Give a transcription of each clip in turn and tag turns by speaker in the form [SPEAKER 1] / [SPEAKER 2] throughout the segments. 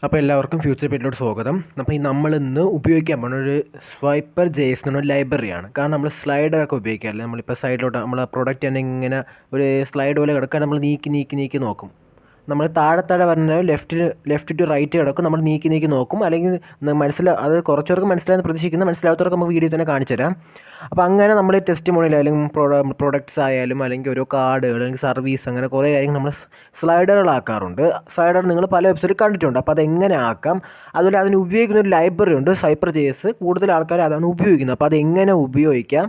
[SPEAKER 1] അപ്പോൾ എല്ലാവർക്കും ഫ്യൂച്ചർ ബീറ്റിലോട്ട് സ്വാഗതം. അപ്പോൾ നമ്മൾ ഇന്ന് ഉപയോഗിക്കാൻ പോകുന്ന ഒരു സ്വൈപ്പർ ജേസ് എന്ന് പറഞ്ഞ ലൈബ്രറിയാണ്. കാരണം നമ്മൾ സ്ലൈഡറൊക്കെ ഉപയോഗിക്കാറില്ല. നമ്മളിപ്പോൾ സൈഡിലോട്ട് നമ്മൾ പ്രൊഡക്റ്റ് തന്നെ ഇങ്ങനെ ഒരു സ്ലൈഡ് പോലെ കിടക്കാൻ നമ്മൾ നീക്കി നോക്കും. നമ്മൾ താഴെ പറഞ്ഞാൽ ലെഫ്റ്റ് ടു റൈറ്റ് കിടക്കും. നമ്മൾ നീക്കി നോക്കും. അല്ലെങ്കിൽ അത് കുറച്ചവർക്ക് മനസ്സിലായെന്ന് പ്രതീക്ഷിക്കുന്ന, മനസ്സിലാത്തവർക്ക് നമുക്ക് വീഡിയോ തന്നെ കാണിച്ചു തരാം. അപ്പോൾ അങ്ങനെ നമ്മൾ ടെസ്റ്റ് മോണിൽ അല്ലെങ്കിൽ പ്രൊഡക്ട്സ് ആയാലും അല്ലെങ്കിൽ ഓരോ കാർഡുകൾ അല്ലെങ്കിൽ സർവീസ് അങ്ങനെ കുറേ കാര്യങ്ങൾ നമ്മൾ സ്ലൈഡറുകളാക്കാറുണ്ട്. സ്ലൈഡർ നിങ്ങൾ പല വെബ്സൈറ്റിൽ കണ്ടിട്ടുണ്ട്. അപ്പോൾ അതെങ്ങനെ ആക്കാം, അതുപോലെ അതിന് ഉപയോഗിക്കുന്ന ഒരു ലൈബ്രറി ഉണ്ട് സൈപ്പർജേസ്. കൂടുതൽ ആൾക്കാർ അതാണ് ഉപയോഗിക്കുന്നത്. അപ്പോൾ അതെങ്ങനെ ഉപയോഗിക്കാം,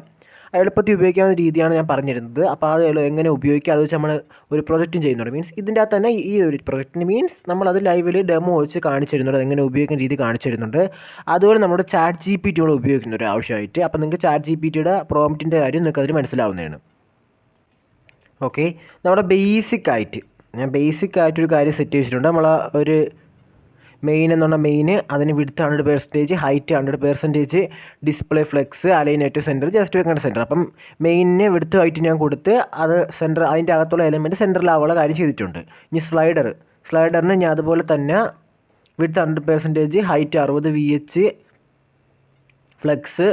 [SPEAKER 1] എളുപ്പത്തിൽ ഉപയോഗിക്കാവുന്ന രീതിയാണ് ഞാൻ പറഞ്ഞിരുന്നത്. അപ്പോൾ അത് എങ്ങനെ ഉപയോഗിക്കുക, അത് വെച്ച് നമ്മൾ ഒരു പ്രൊജക്റ്റും ചെയ്യുന്നുണ്ട്. മീൻസ് ഇതിൻ്റെ അകത്ത് തന്നെ ഈ ഒരു പ്രൊജക്റ്റിന് മീൻസ് നമ്മളത് ലൈവിൽ ഡെമോ വെച്ച് കാണിച്ചു തരുന്നുണ്ട്, എങ്ങനെ ഉപയോഗിക്കുന്ന രീതി കാണിച്ചു തരുന്നുണ്ട്. അതുപോലെ നമ്മുടെ ചാറ്റ് GPT കൂടെ ഉപയോഗിക്കുന്ന ഒരു ആവശ്യമായിട്ട്. അപ്പോൾ നിങ്ങൾക്ക് ചാറ്റ് GPTയുടെ പ്രോംപ്റ്റിൻ്റെ കാര്യം നിങ്ങൾക്ക് അതിന് മനസ്സിലാവുന്നതാണ്. ഓക്കെ, നമ്മുടെ ഞാൻ ബേസിക് ആയിട്ടൊരു കാര്യം സെറ്റ് ചെയ്തിട്ടുണ്ട്. നമ്മൾ ഒരു മെയിൻ എന്ന് പറഞ്ഞാൽ മെയിൻ അതിന് width 100%, height 100%, display flex, align items center, just വെക്കേണ്ട സെൻറ്റർ. അപ്പം മെയിനിന് വിഡ്ത്ത് ഹൈറ്റ് ഞാൻ കൊടുത്ത് അത് സെൻറ്റർ അതിൻ്റെ അകത്തുള്ള എലമെൻറ്റ് സെൻറ്ററിലാവുള്ള കാര്യം ചെയ്തിട്ടുണ്ട്. ഇനി സ്ലൈഡറിന് ഞാൻ അതുപോലെ തന്നെ വിഡ്ത്ത് 100%, ഹൈറ്റ് 60, VH, ഫ്ലെക്സ്,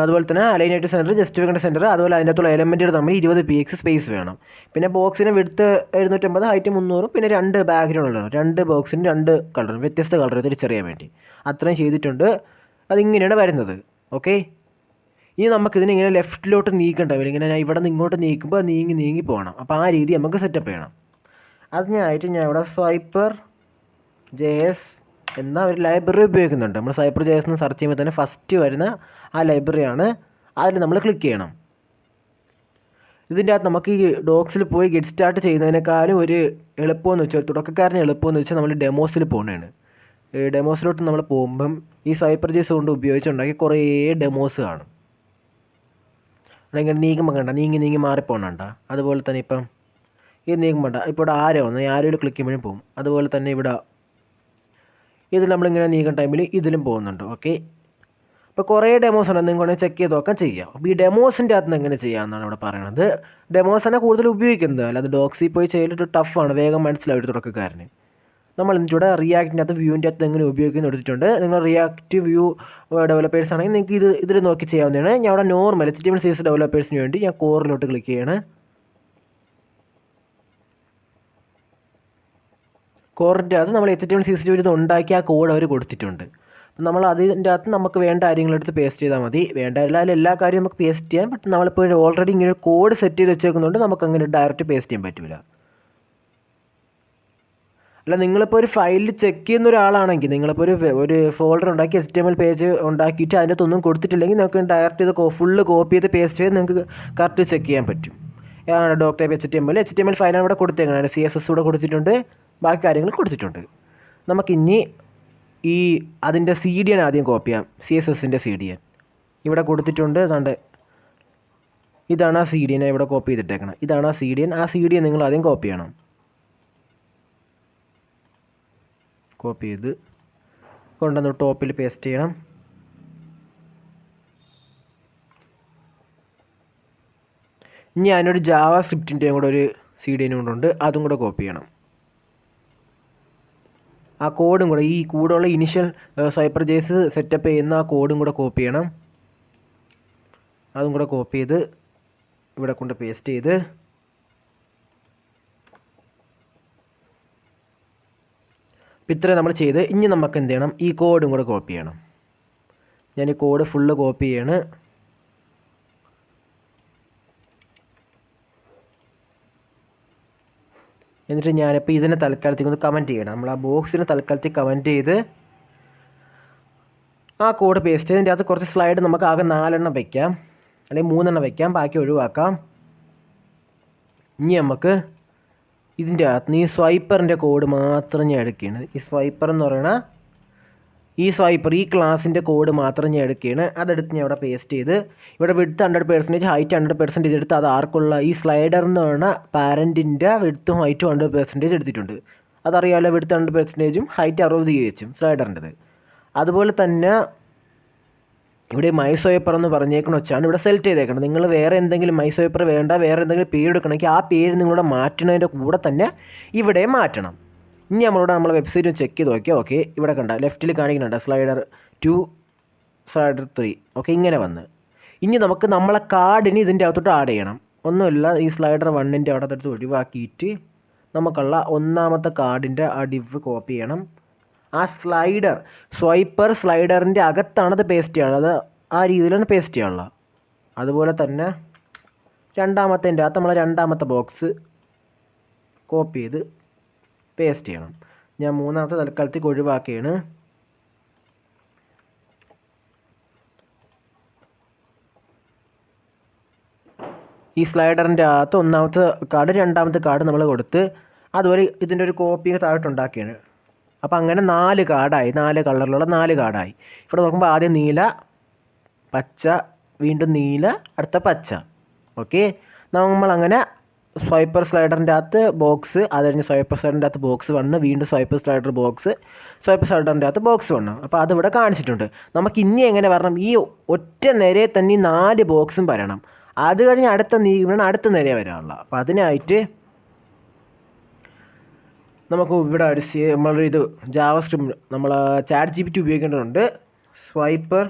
[SPEAKER 1] അതുപോലെ തന്നെ അലൈനേറ്റ് സെൻറ്റർ, ജസ്റ്റ് വെക്കേണ്ട സെൻറ്റർ, അതുപോലെ അതിൻ്റെ അകത്തുള്ള എലമെൻറ്റുകൾ തമ്മിൽ 20 px സ്പേസ് വേണം. പിന്നെ ബോക്സിന് വിഡ്ത്ത് 750, ഹൈറ്റ് 300, പിന്നെ 2 ബാക്ക്ഗ്രൗണ്ട്, 2 ബോക്സിന് 2 കളർ, വ്യത്യസ്ത കളർ തിരിച്ചറിയാൻ വേണ്ടി അത്രയും ചെയ്തിട്ടുണ്ട്. അതിങ്ങനെയാണ് വരുന്നത്. ഓക്കെ, ഇനി നമുക്കിതിനെ ഇങ്ങനെ ലെഫ്റ്റിലോട്ട് നീക്കണ്ടാവില്ല. ഇങ്ങനെ ഞാൻ ഇവിടെ നിന്ന് ഇങ്ങോട്ട് നീക്കുമ്പോൾ നീങ്ങി പോകണം. അപ്പോൾ ആ രീതി നമുക്ക് സെറ്റപ്പ് ചെയ്യണം. അതിനായിട്ട് ഞാൻ ഇവിടെ swiperjs എന്ന ഒരു ലൈബ്രറി ഉപയോഗിക്കുന്നുണ്ട്. നമ്മൾ swiperjs എന്ന് സെർച്ച് ചെയ്യുമ്പോൾ തന്നെ ഫസ്റ്റ് വരുന്ന ആ ലൈബ്രറിയാണ്. അതിൽ നമ്മൾ ക്ലിക്ക് ചെയ്യണം. ഇതിൻ്റെ അകത്ത് നമുക്ക് ഈ ഡോക്സിൽ പോയി ഗെറ്റ് സ്റ്റാർട്ട് ചെയ്യുന്നതിനേക്കാളും ഒരു എളുപ്പമെന്ന് വെച്ചാൽ, തുടക്കക്കാരന് എളുപ്പമെന്ന് വെച്ചാൽ നമ്മൾ ഡെമോസിൽ പോകുന്നതാണ്. ഡെമോസിലോട്ട് നമ്മൾ പോകുമ്പം ഈ swiperjs കൊണ്ട് ഉപയോഗിച്ചുണ്ടാക്കി കുറേ ഡെമോസ് കാണും. അല്ലെങ്കിൽ നീങ്ങുമ്പോൾ കണ്ട നീങ്ങി മാറിപ്പോകണ്ട. അതുപോലെ തന്നെ ഇപ്പം ഇത് നീങ്ങുമ്പോണ്ട ഇപ്പോൾ ഇവിടെ ആരോയിൽ ക്ലിക്ക് ചെയ്യുമ്പോഴും പോകും. അതുപോലെ തന്നെ ഇവിടെ ഇതിൽ നമ്മളിങ്ങനെ നീക്കുന്ന ടൈമിൽ ഇതിലും പോകുന്നുണ്ട്. ഓക്കെ, അപ്പോൾ കുറേ ഡെമോസ് ഉണ്ട്, നിങ്ങൾക്ക് ചെക്ക് ചെയ്ത് നോക്കാൻ ചെയ്യാം. അപ്പോൾ ഈ ഡെമോസിൻ്റെ അകത്ത് നിന്ന് എങ്ങനെ ചെയ്യാമെന്നാണ് ഇവിടെ പറയുന്നത്. ഡെമോസിനെ കൂടുതൽ ഉപയോഗിക്കുന്നത്, അല്ലാതെ ഡോക്സിൽ പോയി ചെയ്തിട്ട് ടഫാണ്, വേഗം മനസ്സിലായിട്ട് തുടക്കക്കാരന്. നമ്മൾ ഇതിൻ്റെ റിയാക്റ്റിൻ്റെ അകത്ത് വ്യൂവിൻ്റെ അകത്ത് എങ്ങനെ ഉപയോഗിക്കുന്നു എടുത്തിട്ടുണ്ട്. നിങ്ങൾ റിയാക്റ്റ് വ്യൂ ഡെവലപ്പേഴ്സ് ആണെങ്കിൽ നിങ്ങൾക്ക് ഇതിൽ നോക്കി ചെയ്യാവുന്നതാണ്. ഞാൻ അവിടെ നോർമൽ HTML ഡെവലപ്പേഴ്സിന് വേണ്ടി ഞാൻ കോറിലോട്ട് ക്ലിക്ക് ചെയ്യണം. കോറിൻ്റെ അകത്ത് നമ്മൾ HTML ഇത് ഉണ്ടാക്കി ആ കോഡ് അവർ കൊടുത്തിട്ടുണ്ട്. നമ്മൾ അതിൻ്റെ അകത്ത് നമുക്ക് വേണ്ട കാര്യങ്ങളെടുത്ത് പേസ്റ്റ് ചെയ്താൽ മതി. വേണ്ട എല്ലാ കാര്യവും നമുക്ക് പേസ്റ്റ് ചെയ്യാം. ബട്ട് നമ്മളിപ്പോൾ ഓൾറെഡി ഇങ്ങനെ കോഡ് സെറ്റ് ചെയ്ത് വെച്ചേക്കുന്നതുകൊണ്ട് നമുക്ക് അങ്ങനെ ഡയറക്റ്റ് പേസ്റ്റ് ചെയ്യാൻ പറ്റില്ല. അല്ല, നിങ്ങളിപ്പോൾ ഒരു ഫയലിൽ ചെക്ക് ചെയ്യുന്ന ഒരാളാണെങ്കിൽ, നിങ്ങളിപ്പോൾ ഒരു ഫോൾഡർ ഉണ്ടാക്കി HTML പേജ് ഉണ്ടാക്കിയിട്ട് അതിൻ്റെ ഒന്നും കൊടുത്തിട്ടില്ലെങ്കിൽ നിങ്ങൾക്ക് ഡയറക്റ്റ് ഇത് ഫുള്ള് കോപ്പി ചെയ്ത് പേസ്റ്റ് ചെയ്ത് നിങ്ങൾക്ക് കറക്റ്റ് ചെക്ക് ചെയ്യാൻ പറ്റും. ഡോക്ടർ HTML ഫയലാണ് ഇവിടെ കൊടുത്തേക്കുന്നത്. CSS കൂടെ കൊടുത്തിട്ടുണ്ട്, ബാക്കി കാര്യങ്ങൾ കൊടുത്തിട്ടുണ്ട്. നമുക്കിനി അതിൻ്റെ CDN ആദ്യം കോപ്പി ചെയ്യാം. CSSൻ്റെ CDN ഇവിടെ കൊടുത്തിട്ടുണ്ട്. ഇതാണ് ആ CDN ഇവിടെ കോപ്പി ചെയ്തിട്ടേക്കണം. ഇതാണ് ആ CDN നിങ്ങൾ ആദ്യം കോപ്പി ചെയ്യണം. കോപ്പി ചെയ്ത് കൊണ്ടുവന്ന് ടോപ്പിൽ പേസ്റ്റ് ചെയ്യണം. ഇനി അതിനൊരു ജാവ സ്ക്രിപ്റ്റിൻ്റെയും കൂടെ ഒരു CDN കൊണ്ടുണ്ട്, അതും കൂടെ കോപ്പി ചെയ്യണം. ആ കോഡും കൂടെ, ഈ കൂടെയുള്ള ഇനിഷ്യൽ swiperjs സെറ്റപ്പ് ചെയ്യുന്ന ആ കോഡും കൂടെ കോപ്പി ചെയ്യണം. അതും കൂടെ കോപ്പി ചെയ്ത് ഇവിടെ കൊണ്ട് പേസ്റ്റ് ചെയ്ത് ഇത്രയും നമ്മൾ ചെയ്ത് ഇനി നമുക്ക് എന്ത് ചെയ്യണം, ഈ കോഡും കൂടെ കോപ്പി ചെയ്യണം. ഞാൻ ഈ കോഡ് ഫുള്ള് കോപ്പി ചെയ്യണം. എന്നിട്ട് ഞാനിപ്പോൾ ഇതിനെ തൽക്കാലത്തേക്ക് ഒന്ന് കമൻറ്റ് ചെയ്യണം. നമ്മൾ ആ ബോക്സിനെ തൽക്കാലത്തേക്ക് കമൻറ്റ് ചെയ്ത് ആ കോഡ് പേസ്റ്റ് ചെയ്ത് ഇതിൻ്റെ അകത്ത് കുറച്ച് സ്ലൈഡ് നമുക്ക് ആകെ 4 വയ്ക്കാം, അല്ലെങ്കിൽ 3 വയ്ക്കാം, ബാക്കി ഒഴിവാക്കാം. ഇനി നമുക്ക് ഇതിൻ്റെ അകത്ത് നിന്ന് ഈ സ്വൈപ്പറിൻ്റെ കോഡ് മാത്രം ഞാൻ എടുക്കുകയാണ്. ഈ സ്വൈപ്പർ എന്ന് പറയുന്ന ഈ ക്ലാസിൻ്റെ കോഡ് മാത്രം ഞാൻ എടുക്കുകയാണ്. അതെടുത്ത് ഞാൻ ഇവിടെ പേസ്റ്റ് ചെയ്ത് ഇവിടെ വിഡ്ത്ത് 100%, ഹൈറ്റ് 100% എടുത്ത് അത് ആർക്കുള്ള ഈ സ്ലൈഡർ എന്ന് പറയുന്ന പാരൻറ്റിൻ്റെ വിഡ്ത്തും ഹൈറ്റും 100% എടുത്തിട്ടുണ്ട്. അതറിയാമല്ലോ, വിഡ്ത്ത് 100%, ഹൈറ്റ് 60 UH സ്ലൈഡറിൻ്റെത്. അതുപോലെ തന്നെ ഇവിടെ മൈസ്വൈപ്പർ എന്ന് പറഞ്ഞേക്കണ വെച്ചാണ് ഇവിടെ സെലക്ട് ചെയ്തേക്കണം. നിങ്ങൾ വേറെ എന്തെങ്കിലും മൈസ്വൈപ്പർ വേണ്ട, വേറെ എന്തെങ്കിലും പേര് എടുക്കണമെങ്കിൽ ആ പേര് നിങ്ങളുടെ മാറ്റുന്നതിൻ്റെ കൂടെ തന്നെ ഇവിടെ മാറ്റണം. ഇനി നമ്മളെ വെബ്സൈറ്റ് ചെക്ക് ചെയ്ത് നോക്കിയാൽ ഓക്കെ ഇവിടെ കണ്ട ലെഫ്റ്റിൽ കാണിക്കുന്നുണ്ട് സ്ലൈഡർ 2 സ്ലൈഡർ 3 ഓക്കെ ഇങ്ങനെ വന്ന്. ഇനി നമുക്ക് നമ്മളെ കാർഡിന് ഇതിൻ്റെ അകത്തോട്ട് ആഡ് ചെയ്യണം. ഒന്നുമില്ല, ഈ സ്ലൈഡർ 1ൻ്റെ അവിടെ അടുത്ത് ഒഴിവാക്കിയിട്ട് നമുക്കുള്ള ഒന്നാമത്തെ കാർഡിൻ്റെ ആ ഡിവ് കോപ്പി ചെയ്യണം. ആ സ്വൈപ്പർ സ്ലൈഡറിൻ്റെ അകത്താണത് പേസ്റ്റ് ചെയ്യാനുള്ളത്. ആ രീതിയിലാണ് പേസ്റ്റ് ചെയ്യാനുള്ളത്. അതുപോലെ തന്നെ രണ്ടാമത്തേൻ്റെ അകത്ത് നമ്മൾ രണ്ടാമത്തെ ബോക്സ് കോപ്പി ചെയ്ത് പേസ്റ്റ് ചെയ്യണം. ഞാൻ മൂന്നാമത്തെ തൽക്കാലത്തേക്ക് ഒഴിവാക്കുകയാണ്. ഈ സ്ലൈഡറിൻ്റെ അകത്ത് ഒന്നാമത്തെ കാർഡ് രണ്ടാമത്തെ കാർഡ് നമ്മൾ കൊടുത്ത് അതുപോലെ ഇതിൻ്റെ ഒരു കോപ്പി താഴോട്ടുണ്ടാക്കിയാണ്. അപ്പോൾ അങ്ങനെ 4 കാർഡായി, 4 കളറിലുള്ള 4 കാർഡായി. ഇവിടെ നോക്കുമ്പോൾ ആദ്യം നീല, പച്ച, വീണ്ടും നീല, അടുത്ത പച്ച. ഓക്കെ, നമ്മളങ്ങനെ സ്വൈപ്പർ സ്ലൈഡറിൻ്റെ അകത്ത് ബോക്സ്, അത് കഴിഞ്ഞ് സ്വൈപ്പർ സ്ലൈഡറിൻ്റെ അകത്ത് ബോക്സ് 1, വീണ്ടും സ്വൈപ്പർ സ്ലൈഡർ ബോക്സ്, സ്വൈപ്പർ സ്ലൈഡറിൻ്റെ അകത്ത് ബോക്സ് 1. അപ്പോൾ അതിവിടെ കാണിച്ചിട്ടുണ്ട്. നമുക്ക് ഇനി എങ്ങനെ വരണം? ഈ ഒറ്റ നിരയെ തന്നെ 4 ബോക്സും വരണം. അത് കഴിഞ്ഞ് അടുത്ത നിര വരാനുള്ള. അപ്പോൾ അതിനായിട്ട് നമുക്ക് ഇവിടെ ഒരു നമ്മളൊരു ഇത് ജാവാസ്ക്രിപ്റ്റ് നമ്മൾ ചാറ്റ് GPT ഉപയോഗിക്കേണ്ടതുണ്ട്. Swiper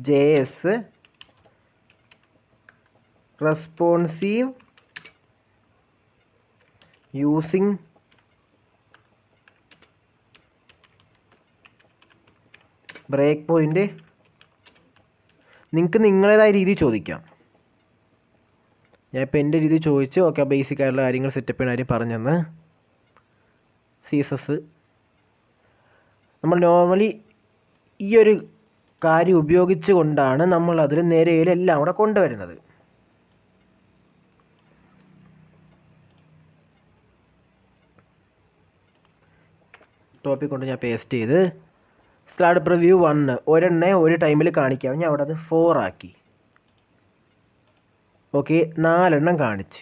[SPEAKER 1] JS responsive using break point. നിങ്ങൾക്ക് നിങ്ങളേതായ രീതി ചോദിക്കാം. ഞാനിപ്പോൾ എൻ്റെ രീതി ചോദിച്ചു. ഓക്കെ, ബേസിക് ആയിട്ടുള്ള കാര്യങ്ങൾ സെറ്റപ്പ് ചെയ്യുന്ന കാര്യം പറഞ്ഞെന്ന്. CSS നമ്മൾ നോർമലി ഈ ഒരു കാര്യം ഉപയോഗിച്ച് കൊണ്ടാണ് നമ്മൾ അതിൽ നിരയിലെല്ലാം കൂടെ കൊണ്ടുവരുന്നത്. ടോപ്പിക് കൊണ്ട് ഞാൻ പേസ്റ്റ് ചെയ്ത് സ്ലൈഡ് പ്രിവ്യൂ 1 ഒരെണ്ണേ ഒരു ടൈമിൽ കാണിക്കാം. ഞാൻ അവിടെ അത് 4 ആക്കി. ഓക്കെ, 4 എണ്ണം കാണിച്ച്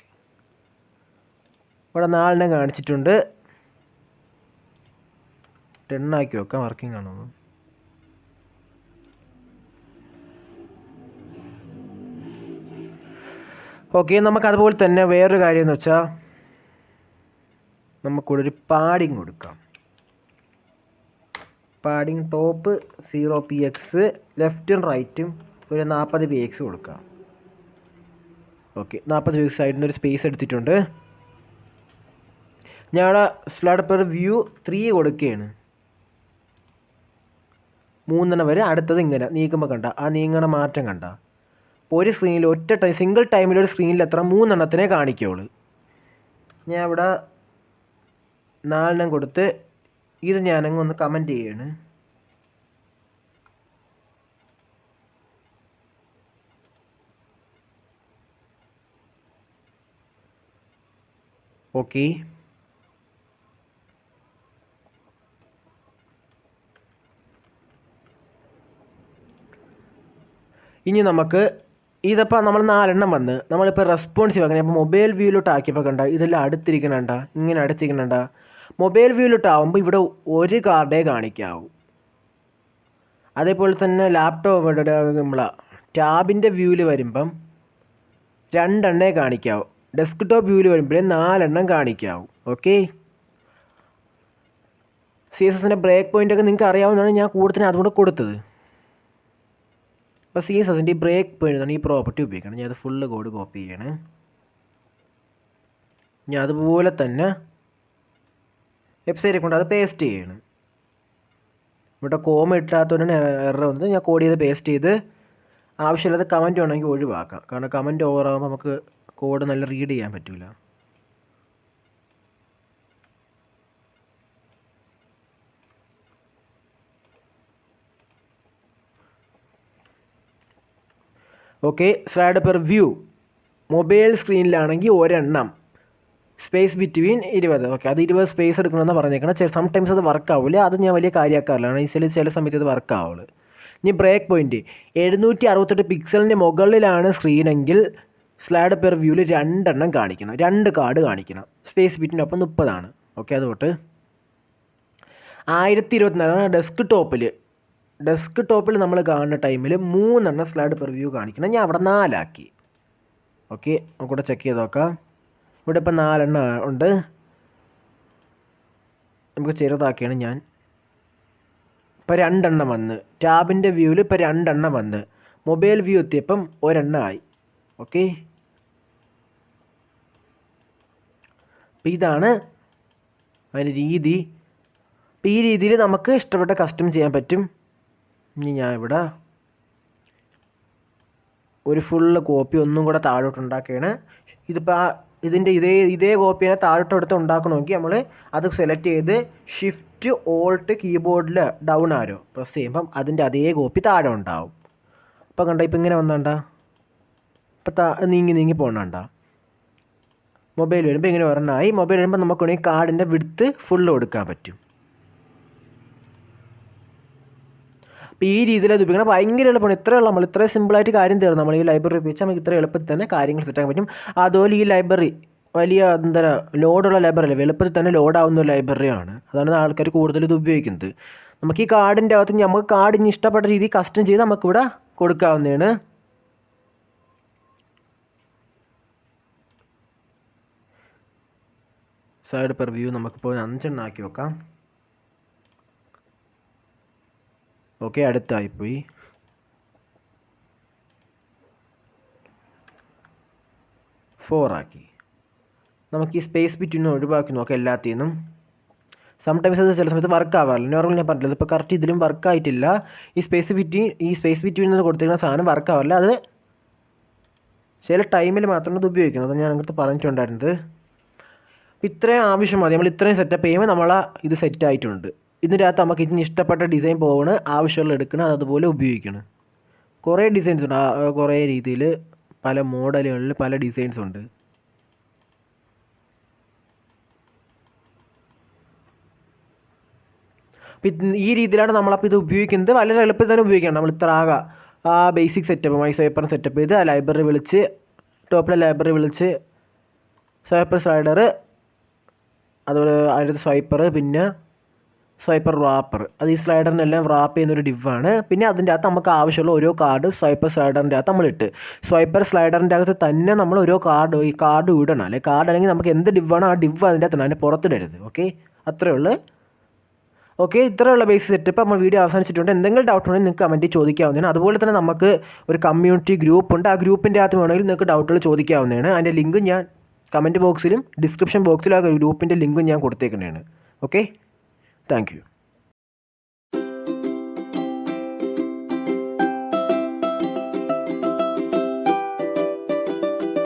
[SPEAKER 1] ഇവിടെ 4 എണ്ണം കാണിച്ചിട്ടുണ്ട്. 10 ആക്കി വെക്കാം, വർക്കിംഗ് ആണോ. ഓക്കെ, നമുക്കതുപോലെ തന്നെ വേറൊരു കാര്യം എന്ന് വെച്ചാൽ നമുക്കിവിടെ ഒരു പാഡിങ് കൊടുക്കാം. പാഡിങ് ടോപ്പ് 0px, ലെഫ്റ്റും റൈറ്റും ഒരു 40px കൊടുക്കാം. ഓക്കെ, 40px സൈഡിന് ഒരു സ്പേസ് എടുത്തിട്ടുണ്ട്. ഞാൻ അവിടെ സ്ലൈഡ് പ്രിവ്യൂ 3 കൊടുക്കുകയാണ്. 3 വരെ. അടുത്തത് ഇങ്ങനെ നീക്കുമ്പോൾ കണ്ട ആ നീങ്ങണ മാറ്റം കണ്ട. ഒരു സ്ക്രീനിൽ സിംഗിൾ ടൈമിൽ ഒരു സ്ക്രീനിൽ എത്ര 3 എണ്ണത്തിനെ കാണിക്കുള്ളൂ. ഞാൻ ഇവിടെ 4 കൊടുത്ത് ഇത് ഞാനങ്ങ് ഒന്ന് കമൻറ്റ് ചെയ്യാണ്. ഓക്കെ, ഇനി നമുക്ക് ഇതിപ്പോൾ നമ്മൾ 4 എണ്ണം വന്ന് നമ്മളിപ്പോൾ റെസ്പോൺസീവ് ആക്കണം. അപ്പോൾ മൊബൈൽ വ്യൂയിലോട്ട് ആക്കിയപ്പോൾ കണ്ട ഇതെല്ലാം അടുത്തിരിക്കണണ്ട, ഇങ്ങനെ അടച്ചിരിക്കണണ്ട. മൊബൈൽ വ്യൂയിലോട്ട് ആകുമ്പോൾ ഇവിടെ ഒരു കാർഡേ കാണിക്കാവൂ. അതേപോലെ തന്നെ ലാപ്ടോപ്പ് നമ്മളെ ടാബിൻ്റെ വ്യൂവിൽ വരുമ്പം 2 എണ്ണേ കാണിക്കാവൂ. ഡെസ്ക്ടോപ്പ് വ്യൂവിൽ വരുമ്പോഴേ 4 എണ്ണം കാണിക്കാവൂ. ഓക്കെ, CSSൻ്റെ ബ്രേക്ക് പോയിൻ്റൊക്കെ നിങ്ങൾക്ക് അറിയാവുന്നതാണ്. ഞാൻ കൂടുതലും അതുകൊണ്ട് കൊടുത്തത്. അപ്പോൾ CSSൻ്റെ ഈ ബ്രേക്ക് പോയിൻ്റ് ഈ പ്രോപ്പർട്ടി ഉപയോഗിക്കണം. ഞാൻ അത് ഫുള്ള് കോഡ് കോപ്പി ചെയ്യണം. ഞാൻ അതുപോലെ തന്നെ വെബ്സൈറ്റിൽ കൊണ്ട് അത് പേസ്റ്റ് ചെയ്യണം. ഇവിടെ കോമ ഇട്ടാത്തതുകൊണ്ട് എറർ വന്നത്. ഞാൻ കോഡ് ചെയ്ത് പേസ്റ്റ് ചെയ്ത് ആവശ്യമില്ലാത്ത കമൻറ്റ് വേണമെങ്കിൽ ഒഴിവാക്കാം. കാരണം കമൻറ്റ് ഓവറാകുമ്പോൾ നമുക്ക് കോഡ് നല്ല റീഡ് ചെയ്യാൻ പറ്റില്ല. Okay, slide per view mobile സ്ക്രീനിലാണെങ്കിൽ ഒരെണ്ണം, സ്പേസ് ബിറ്റ്വീൻ 20. ഓക്കെ, അത് 20 സ്പേസ് എടുക്കണമെന്ന് പറഞ്ഞേക്കണം. സംടൈംസ് അത് വർക്ക് ആവില്ല. അത് ഞാൻ വലിയ കാര്യമാക്കാറില്ല. ചില സമയത്ത് അത് വർക്ക് ആവുള്ളൂ. ഇനി ബ്രേക്ക് പോയിൻറ്റ് 768 പിക്സലിൻ്റെ മുകളിലാണ് സ്ക്രീനെങ്കിൽ സ്ലൈഡ് പെർ വ്യൂവിൽ 2 എണ്ണം കാണിക്കണം, 2 കാർഡ് കാണിക്കണം. സ്പേസ് ബിറ്റിനൊപ്പം 30. ഓക്കെ, അതുകൊണ്ട് 1024 ഡെസ്ക്ടോപ്പിൽ നമ്മൾ കാണുന്ന ടൈമിൽ 3 എണ്ണം സ്ലൈഡ് പെർ വ്യൂ കാണിക്കണം. ഞാൻ അവിടെ 4 ആക്കി. ഓക്കെ, നമുക്കിവിടെ ചെക്ക് ചെയ്ത് നോക്കാം. ഇവിടെ ഇപ്പോൾ 4 എണ്ണം ഉണ്ട്. നമുക്ക് ചെറുതാക്കിയാണ് ഞാൻ. ഇപ്പോൾ 2 എണ്ണം വന്ന്, ടാബിൻ്റെ വ്യൂവിൽ ഇപ്പോൾ 2 എണ്ണം വന്ന്, മൊബൈൽ വ്യൂ എത്തിയപ്പം ഒരെണ്ണമായി. ഓക്കെ, അപ്പോൾ ഇതാണ് അതിൻ്റെ രീതി. അപ്പോൾ ഈ രീതിയിൽ നമുക്ക് ഇഷ്ടപ്പെട്ട കസ്റ്റം ചെയ്യാൻ പറ്റും. ഇനി ഞാൻ ഇവിടെ ഒരു ഫുള്ള് കോപ്പി ഒന്നും കൂടെ താഴോട്ട് ഉണ്ടാക്കുകയാണ്. ഇതിപ്പോൾ ഇതിൻ്റെ ഇതേ കോപ്പിനെ താഴോട്ടെടുത്ത് ഉണ്ടാക്കണമെങ്കിൽ നമ്മൾ അത് സെലക്ട് ചെയ്ത് ഷിഫ്റ്റ് ഓൾട്ട് കീബോർഡിൽ ഡൗൺ ആരോ പ്രസ് ചെയ്യുമ്പം അതിൻ്റെ അതേ കോപ്പി താഴെ ഉണ്ടാവും. അപ്പോൾ കണ്ട ഇപ്പം ഇങ്ങനെ വന്നണ്ട, ഇപ്പം നീങ്ങി പോകണണ്ട. മൊബൈൽ വരുമ്പോൾ ഇങ്ങനെ ഒരെണ്ണമായി. മൊബൈൽ വരുമ്പോൾ നമുക്ക് വേണമെങ്കിൽ കാർഡിൻ്റെ വിഡ്ത്ത് ഫുള്ള് കൊടുക്കാൻ പറ്റും. അപ്പോൾ ഈ രീതിയിൽ അത് ഉപയോഗിക്കണം. ഭയങ്കര എളുപ്പമാണ്. ഇത്രയുള്ള നമ്മൾ ഇത്രയും സിമ്പിളായിട്ട് കാര്യം തീർന്നു. നമ്മൾ ഈ ലൈബ്രറി ഉപയോഗിച്ചാൽ നമുക്ക് ഇത്ര എളുപ്പത്തിൽ തന്നെ കാര്യങ്ങൾ സെറ്റാക്കാൻ പറ്റും. അതുപോലെ ഈ ലൈബ്രറി വലിയ ലോഡുള്ള ലൈബ്രറി അല്ല, എളുപ്പത്തിൽ തന്നെ ലോഡാവുന്ന ഒരു ലൈബ്രറിയാണ്. അതാണ് ആൾക്കാർ കൂടുതൽ ഇത് ഉപയോഗിക്കുന്നത്. നമുക്ക് ഈ കാർഡിൻ്റെ അകത്ത് നമുക്ക് കാർഡ് ഇനി ഇഷ്ടപ്പെട്ട രീതിയിൽ കസ്റ്റം ചെയ്ത് നമുക്കിവിടെ കൊടുക്കാവുന്നതാണ്. സൈഡ് പെർ വ്യൂ നമുക്കിപ്പോൾ 5 എണ്ണം ആക്കി വെക്കാം. ഓക്കെ, അടുത്തായിപ്പോയി. ഫോറാക്കി. നമുക്ക് ഈ സ്പേസ് ബിറ്റ്വീൻ ഒഴിവാക്കി നോക്കാം എല്ലാത്തിൽ നിന്നും. സംടൈംസ് അത് ചില സമയത്ത് വർക്ക് ആവാറില്ല. നോർമൽ ഞാൻ പറഞ്ഞില്ല, ഇപ്പോൾ കറക്റ്റ് ഇതിലും വർക്ക് ആയിട്ടില്ല. ഈ സ്പേസ് ബിറ്റ്വീൻ എന്ന് കൊടുത്തിരിക്കുന്ന സാധനം വർക്ക് ആവാറില്ല. അത് ചില ടൈമിൽ മാത്രമാണ് ഇത് ഉപയോഗിക്കുന്നത്. അത് ഞാൻ അങ്ങോട്ട് പറഞ്ഞിട്ടുണ്ടായിരുന്നത്. അപ്പോൾ ഇത്രയും ആവശ്യം മതി. നമ്മൾ ഇത്രയും സെറ്റപ്പ് ചെയ്യുമ്പോൾ നമ്മളാ ഇത് സെറ്റ് ആയിട്ടുണ്ട്. ഇതിൻ്റെ അകത്ത് നമുക്ക് ഇതിന് ഇഷ്ടപ്പെട്ട ഡിസൈൻ പോകണ്, ആവശ്യമുള്ള എടുക്കണം, അതുപോലെ ഉപയോഗിക്കണം. കുറേ ഡിസൈൻസ് ഉണ്ട്, കുറേ രീതിയിൽ പല മോഡലുകളിൽ പല ഡിസൈൻസ് ഉണ്ട്. അപ്പം ഈ രീതിയിലാണ് നമ്മളപ്പോൾ ഇത് ഉപയോഗിക്കുന്നത്. വളരെ എളുപ്പത്തിൽ തന്നെ ഉപയോഗിക്കണം. നമ്മൾ ഇത്ര ആ ബേസിക് സെറ്റപ്പ് മൈ സ്വൈപ്പർ സെറ്റപ്പ് ചെയ്ത് ആ ലൈബ്രറി വിളിച്ച് ടോപ്പിലെ ലൈബ്രറി വിളിച്ച് സ്വൈപ്പർ സ്ലൈഡർ, അതുപോലെ അതിൻ്റെ സ്വൈപ്പർ, പിന്നെ സ്വൈപ്പർ റാപ്പർ. അത് ഈ സ്ലൈഡറിനെല്ലാം റാപ്പ് ചെയ്യുന്നൊരു ഡിവാണ്. പിന്നെ അതിൻ്റെ അകത്ത് നമുക്ക് ആവശ്യമുള്ള ഓരോ കാർഡ് സ്വൈപ്പർ സ്ലൈഡറിൻ്റെ അകത്ത് നമ്മളിട്ട് സ്വൈപ്പർ സ്ലൈഡറിൻ്റെ അകത്ത് തന്നെ നമ്മൾ ഓരോ ഈ കാർഡ് ഇടണം. അല്ലെങ്കിൽ കാർഡ് അല്ലെങ്കിൽ നമുക്ക് എന്ത് ഡിവാണോ ആ ഡിവ് അതിൻ്റെ അകത്ത് അതിൻ്റെ പുറത്തിടരുത്. ഓക്കെ, അത്രേ ഉള്ളൂ. ഓക്കെ, ഇത്രയുള്ള ബേസിക് സെറ്റപ്പ് നമ്മൾ വീഡിയോ അവസാനിച്ചിട്ടുണ്ട്. എന്തെങ്കിലും ഡൗട്ട് ഉണ്ടെങ്കിൽ നിങ്ങൾക്ക് കമൻറ്റ് ചോദിക്കാവുന്നതാണ്. അതുപോലെ തന്നെ നമുക്ക് ഒരു കമ്മ്യൂണിറ്റി ഗ്രൂപ്പ് ഉണ്ട്. ആ ഗ്രൂപ്പിൻ്റെ അകത്ത് വേണമെങ്കിൽ നിങ്ങൾക്ക് ഡൗട്ടുകൾ ചോദിക്കാവുന്നതാണ്. അതിൻ്റെ ലിങ്ക് ഞാൻ കമൻറ്റ് ബോക്സിലും ഡിസ്ക്രിപ്ഷൻ ബോക്സിലും ആ ഗ്രൂപ്പിൻ്റെ ലിങ്കും ഞാൻ കൊടുത്തേക്കുന്നതാണ്. Okay, thank you.